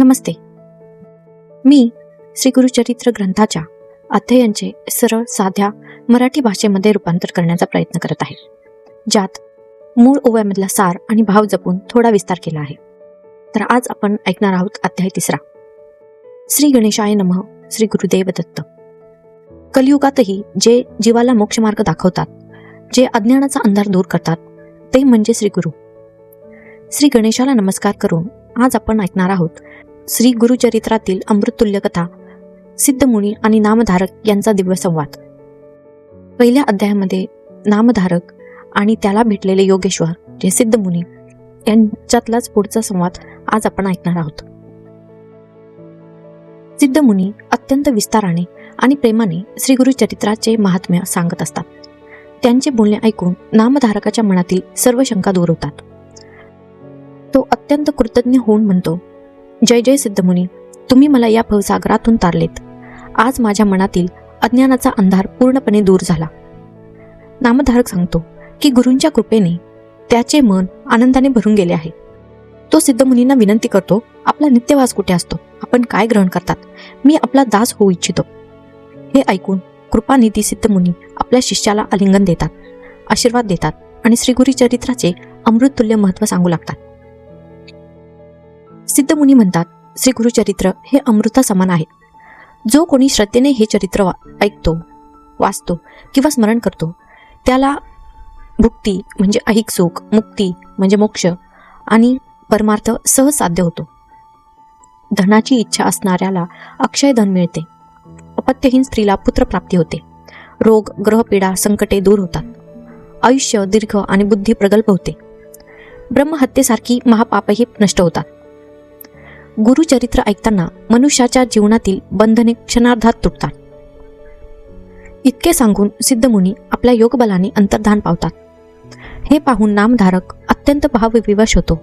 नमस्ते. मी श्री गुरुचरित्र ग्रंथाच्या अध्ययनाचे सरळ साध्या मराठी भाषेमध्ये रूपांतर करण्याचा प्रयत्न करत आहे, ज्यात मूळ ओव्यामधला सार आणि भाव जपून थोडा विस्तार केला आहे. तर आज आपण ऐकणार आहोत अध्याय 3. श्री गणेशाय नमः. श्री गुरुदेव दत्त. कलियुगातही जे जीवाला मोक्षमार्ग दाखवतात, जे अज्ञानाचा अंधार दूर करतात, ते म्हणजे श्री गुरु. श्री गणेशाला नमस्कार करून आज आपण ऐकणार आहोत श्री गुरुचरित्रातील अमृततुल्य कथा, सिद्धमुनी आणि नामधारक यांचा दिव्य संवाद. पहिल्या अध्यायामध्ये नामधारक आणि त्याला भेटलेले योगेश्वर जे सिद्धमुनी यांच्यातलाच पुढचा संवाद आज आपण ऐकणार आहोत. सिद्धमुनी अत्यंत विस्ताराने आणि प्रेमाने श्री गुरुचरित्राचे महात्म्य सांगत असतात. त्यांचे बोलणे ऐकून नामधारकाच्या मनातील सर्व शंका दूर होतात. तो अत्यंत कृतज्ञ होऊन म्हणतो, जय जय सिद्धमुनी, तुम्ही मला या भवसागरातून तारलेत. आज माझ्या मनातील अज्ञानाचा अंधार पूर्णपणे दूर झाला. नामधारक सांगतो की गुरूंच्या कृपेने त्याचे मन आनंदाने भरून गेले आहे. तो सिद्धमुनींना विनंती करतो, आपला नित्यवास कुठे असतो, आपण काय ग्रहण करतात, मी आपला दास होऊ इच्छितो. हे ऐकून कृपानिधी सिद्धमुनी आपल्या शिष्याला आलिंगन देतात, आशीर्वाद देतात आणि श्री गुरुचरित्राचे अमृततुल्य महत्त्व सांगू लागतात. सिद्धमुनी म्हणतात, श्री गुरुचरित्र हे अमृता समान आहे. जो कोणी श्रद्धेने हे चरित्र ऐकतो, वाचतो किंवा स्मरण करतो, त्याला भुक्ती म्हणजे ऐहिक सुख, मुक्ती म्हणजे मोक्ष आणि परमार्थ सहज साध्य होतो. धनाची इच्छा असणाऱ्याला अक्षय धन मिळते. अपत्यहीन स्त्रीला पुत्रप्राप्ती होते. रोग, ग्रहपीडा, संकटे दूर होतात. आयुष्य दीर्घ आणि बुद्धी प्रगल्भ होते. ब्रह्महत्येसारखी महापापही नष्ट होतात. गुरुचरित्र ऐकताना मनुष्याच्या जीवनातील बंधने क्षणार्धात तुटतात. इतके सांगून सिद्धमुनी आपल्या योगबलाने अंतर्धान पावतात. हे पाहून नामधारक अत्यंत भावविवश होतो.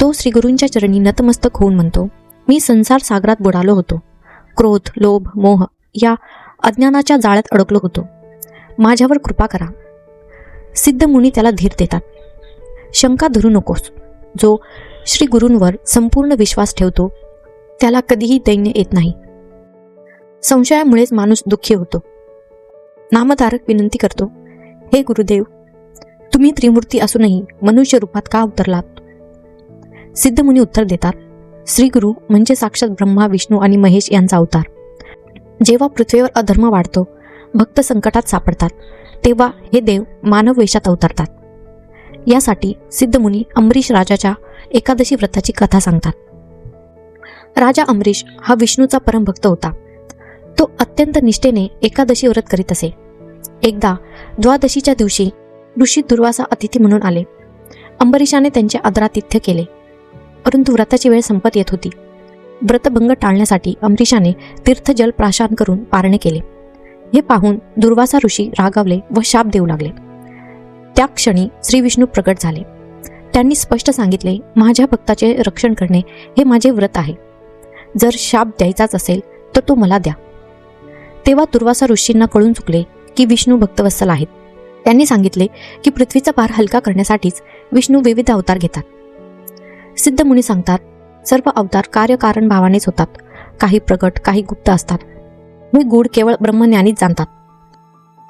तो श्रीगुरूंच्या चरणी नतमस्तक होऊन म्हणतो, मी संसार सागरात बुडालो होतो. क्रोध, लोभ, मोह या अज्ञानाच्या जाळ्यात अडकलो होतो. माझ्यावर कृपा करा. सिद्धमुनी त्याला धीर देतात. शंका धरू नकोस. जो श्री गुरूंवर संपूर्ण विश्वास ठेवतो त्याला कधीही दैन्य येत नाही. संशयामुळेच माणूस दुःखी होतो. नामधारक विनंती करतो, हे गुरुदेव, तुम्ही त्रिमूर्ती असूनही मनुष्य रूपात का अवतरलात? सिद्धमुनी उत्तर देतात, श्री गुरु म्हणजे साक्षात ब्रह्मा, विष्णू आणि महेश यांचा अवतार. जेव्हा पृथ्वीवर अधर्म वाढतो, भक्त संकटात सापडतात, तेव्हा हे देव मानव वेशात अवतरतात. यासाठी सिद्धमुनी अमरीश राजाच्या एकादशी व्रताची कथा सांगतात. राजा अमरीश हा विष्णूचा परमभक्त होता. तो अत्यंत निष्ठेने एकादशी व्रत करीत असे. एकदा द्वादशीच्या दिवशी ऋषी दुर्वासा अतिथी म्हणून आले. अंबरीशाने त्यांचे आदरातिथ्य केले, परंतु व्रताची वेळ संपत येत होती. व्रतभंग टाळण्यासाठी अमरीशाने तीर्थजल प्राशन करून पारणे केले. हे पाहून दुर्वासा ऋषी रागावले व शाप देऊ लागले. त्या क्षणी श्री विष्णू प्रकट झाले. त्यांनी स्पष्ट सांगितले, माझ्या भक्ताचे रक्षण करणे हे माझे व्रत आहे. जर शाप द्यायचाच असेल तर तो मला द्या. तेव्हा दुर्वासा ऋषींना कळून चुकले की विष्णू भक्तवत्सल आहेत. त्यांनी सांगितले की पृथ्वीचा भार हलका करण्यासाठीच विष्णू विविध अवतार घेतात. सिद्धमुनी सांगतात, सर्व अवतार कार्यकारण भावानेच होतात. काही प्रगट, काही गुप्त असतात. हे गूढ केवळ ब्रह्मज्ञानीच जाणतात.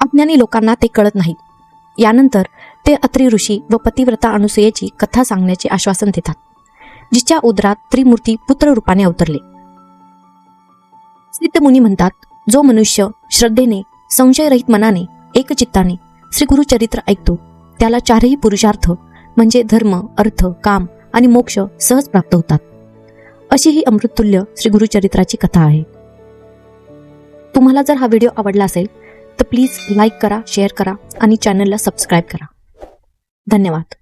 अज्ञानी लोकांना ते कळत नाही. यानंतर ते अत्री ऋषी व पतिव्रता अनुसूयेची कथा सांगण्याचे आश्वासन देतात, जिच्या उदरात त्रिमूर्ती पुत्र रूपाने अवतरले. सिद्धमुनी म्हणतात, जो मनुष्य श्रद्धेने, संशयरहित मनाने, एकचित्ताने श्री गुरुचरित्र ऐकतो, त्याला चारही पुरुषार्थ म्हणजे धर्म, अर्थ, काम आणि मोक्ष सहज प्राप्त होतात. अशी ही अमृततुल्य श्री गुरुचरित्राची कथा आहे. तुम्हाला जर हा व्हिडिओ आवडला असेल तर प्लीज लाईक करा, शेअर करा आणि चॅनलला सबस्क्राईब करा. धन्यवाद.